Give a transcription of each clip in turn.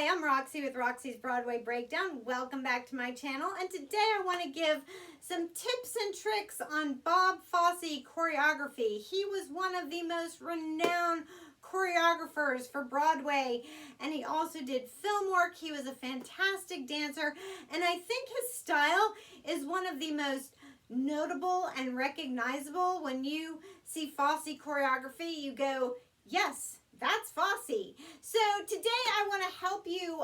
Hi, I'm Roxie with Roxie's Broadway Breakdown. Welcome back to my channel, and today I want to give some tips and tricks on Bob Fosse choreography. He was one of the most renowned choreographers for Broadway, and he also did film work. He was a fantastic dancer, and I think his style is one of the most notable and recognizable. When you see Fosse choreography, you go, yes, that's Fosse. So today I want to help you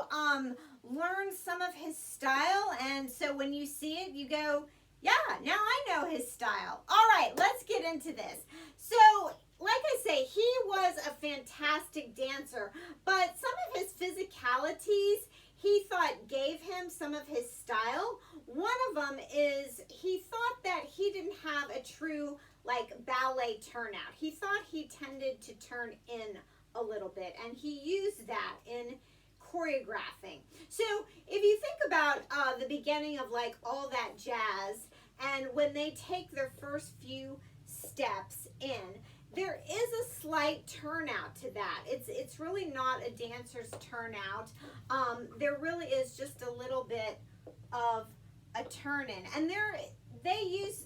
learn some of his style, and so when you see it, you go, yeah, now I know his style. All right, let's get into this. So, like I say, he was a fantastic dancer, but some of his physicalities he thought gave him some of his style. One of them is he thought that he didn't have a true like ballet turnout. He thought he tended to turn in a little bit, and he used that in choreographing. So if you think about the beginning of like All That Jazz, and when they take their first few steps in, there is a slight turnout to that. It's really not a dancer's turnout. There really is just a little bit of a turn in, and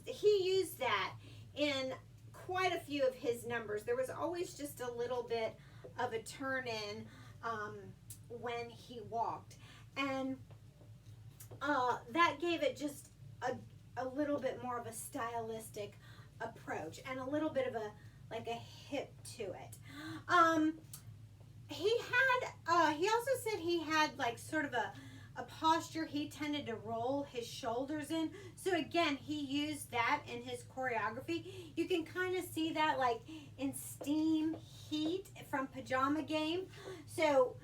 he used that in quite a few of his numbers. There was always just a little bit of a turn in when he walked, and that gave it just a little bit more of a stylistic approach and a little bit of a hip to it. He also said he had like sort of a posture. He tended to roll his shoulders in. So again, he used that in his choreography. You can kind of see that like in Steam Heat from Pajama Game. So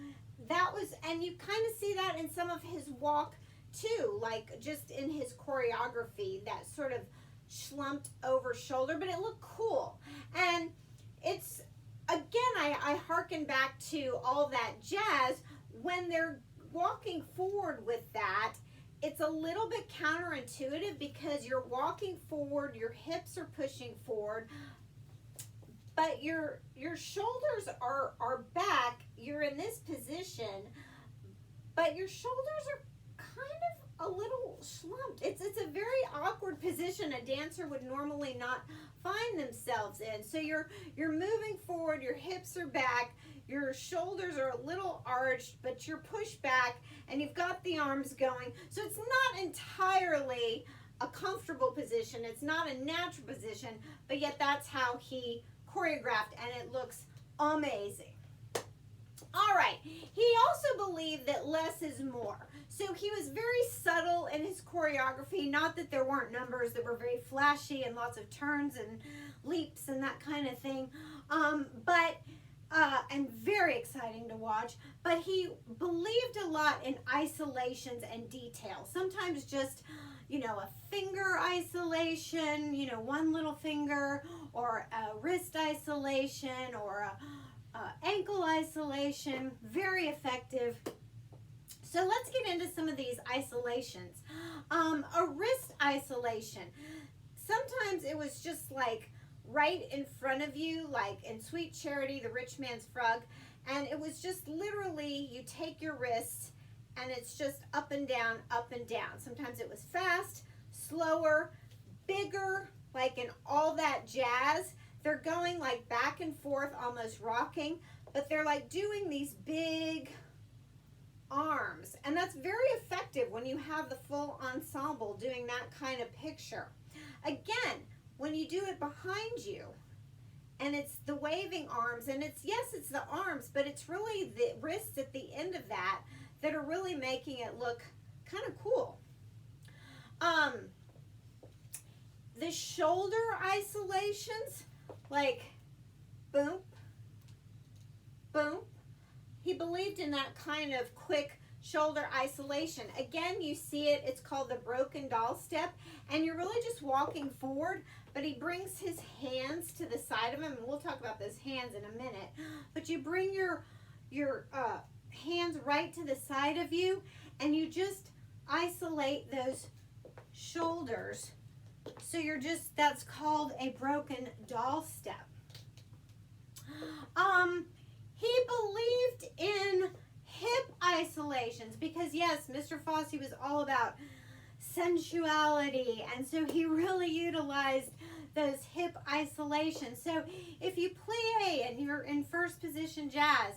that was, and you kind of see that in some of his walk too, like just in his choreography, that sort of slumped over shoulder, but it looked cool. And it's, again, I hearken back to All That Jazz. When they're walking forward with that, it's a little bit counterintuitive because you're walking forward, your hips are pushing forward, but your shoulders are back. You're in this position, but your shoulders are kind of a little slumped. It's a very awkward position a dancer would normally not find themselves in. So you're moving forward, your hips are back, your shoulders are a little arched, but you're pushed back, and you've got the arms going. So it's not entirely a comfortable position. It's not a natural position, but yet that's how he choreographed, and it looks amazing. All right, he also believed that less is more. So he was very subtle in his choreography. Not that there weren't numbers that were very flashy and lots of turns and leaps and that kind of thing, and very exciting to watch. But he believed a lot in isolations and details. Sometimes just, a finger isolation, one little finger, or a wrist isolation, or a ankle isolation. Very effective. So let's get into some of these isolations. A wrist isolation. Sometimes it was just like right in front of you, like in Sweet Charity, the Rich Man's Frog, and it was just literally you take your wrists and it's just up and down, up and down. Sometimes it was fast, slower, bigger, like in All That Jazz. They're going like back and forth, almost rocking, but they're like doing these big arms, and that's very effective when you have the full ensemble doing that kind of picture. Again, when you do it behind you, and it's the waving arms, and it's the arms, but it's really the wrists at the end of that are really making it look kind of cool. The shoulder isolations, like boom, boom. He believed in that kind of quick shoulder isolation. Again, you see it, it's called the broken doll step, and you're really just walking forward, but he brings his hands to the side of him, and we'll talk about those hands in a minute, but you bring your hands right to the side of you, and you just isolate those shoulders. So that's called a broken doll step. He believed in hip isolation isolations, because yes, Mr. Fosse was all about sensuality, and so he really utilized those hip isolations. So if you plie and you're in first position jazz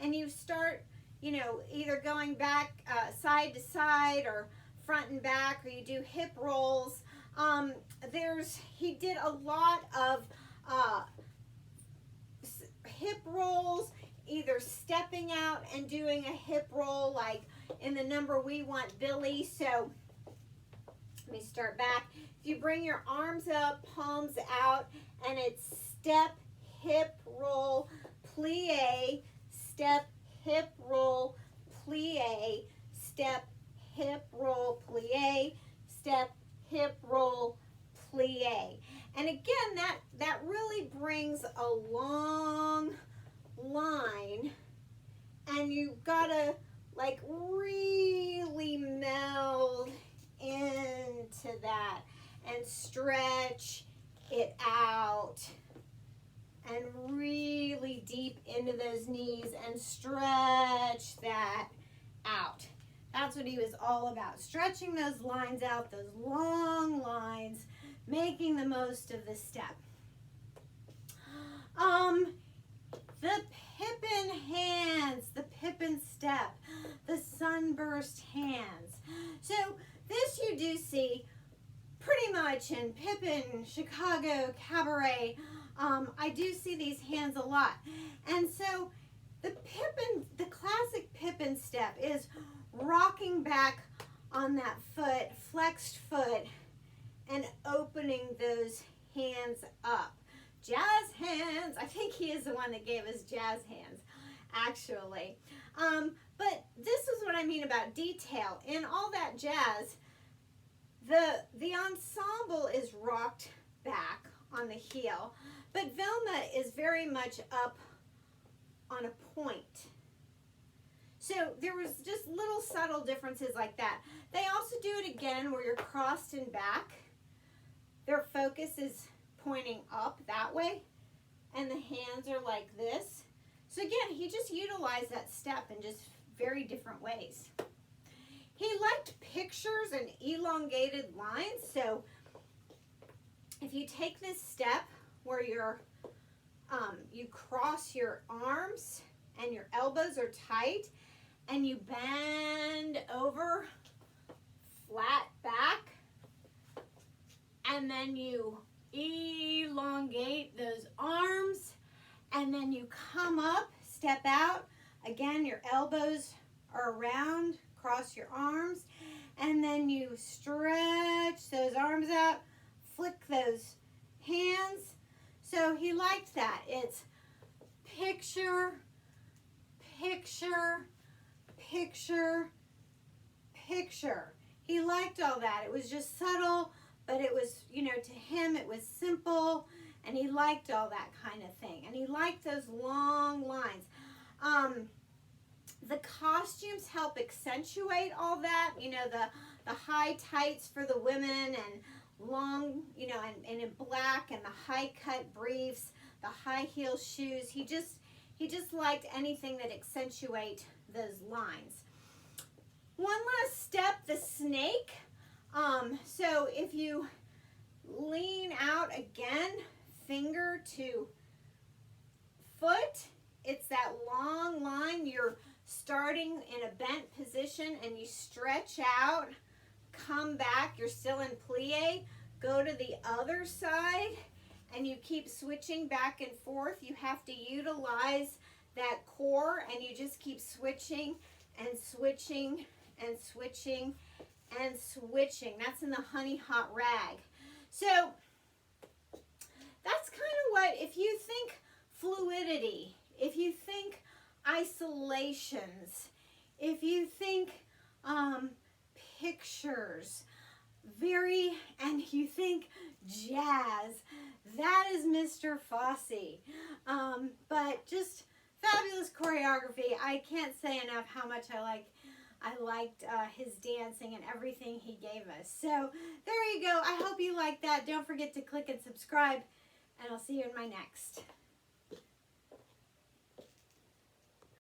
and you start, you know, either going back side to side or front and back, or you do hip rolls, he did a lot of hip rolls, either stepping out and doing a hip roll like in the number We Want Billy. So let me start back. If you bring your arms up, palms out, and it's step, hip, roll, plie, step, hip, roll, plie, step, hip, roll, plie, step, hip, roll, plie. And again, that really brings a long line, and you've got to like really meld into that and stretch it out and really deep into those knees and stretch that out. That's what he was all about, stretching those lines out, those long lines, making the most of the step. The Pippin hands, the Pippin step, the sunburst hands. So this you do see pretty much in Pippin, Chicago, Cabaret. I do see these hands a lot. And so the classic Pippin step is rocking back on that foot, flexed foot, and opening those hands up. Jazz hands. I think he is the one that gave us jazz hands, actually. But this is what I mean about detail. In all that jazz, the ensemble is rocked back on the heel, but Velma is very much up on a point. So there was just little subtle differences like that. They also do it again where you're crossed and back. Their focus is pointing up that way, and the hands are like this. So again, he just utilized that step in just very different ways. He liked pictures and elongated lines. So if you take this step where you cross your arms and your elbows are tight, and you bend over flat back, and then you elongate those arms, and then you come up, step out. Again, your elbows are around, cross your arms, and then you stretch those arms out, flick those hands. So he liked that. It's picture, picture, picture, picture. He liked all that. It was just subtle, but it was, you know, to him it was simple, and he liked all that kind of thing. And he liked those long lines. The costumes help accentuate all that, you know, the high tights for the women, and long, you know, and in black, and the high cut briefs, the high heel shoes. He just liked anything that accentuate those lines. One last step, the snake. So if you lean out again, finger to foot, it's that long line. You're starting in a bent position, and you stretch out, come back, you're still in plie, go to the other side, and you keep switching back and forth. You have to utilize that core, and you just keep switching and switching and switching and switching. That's in the Honey Hot Rag. So that's kind of what, if you think fluidity, if you think isolations, if you think pictures, and you think jazz, that is Mr. Fosse. But just fabulous choreography. I can't say enough how much I liked his dancing and everything he gave us. So there you go. I hope you liked that. Don't forget to click and subscribe, and I'll see you in my next.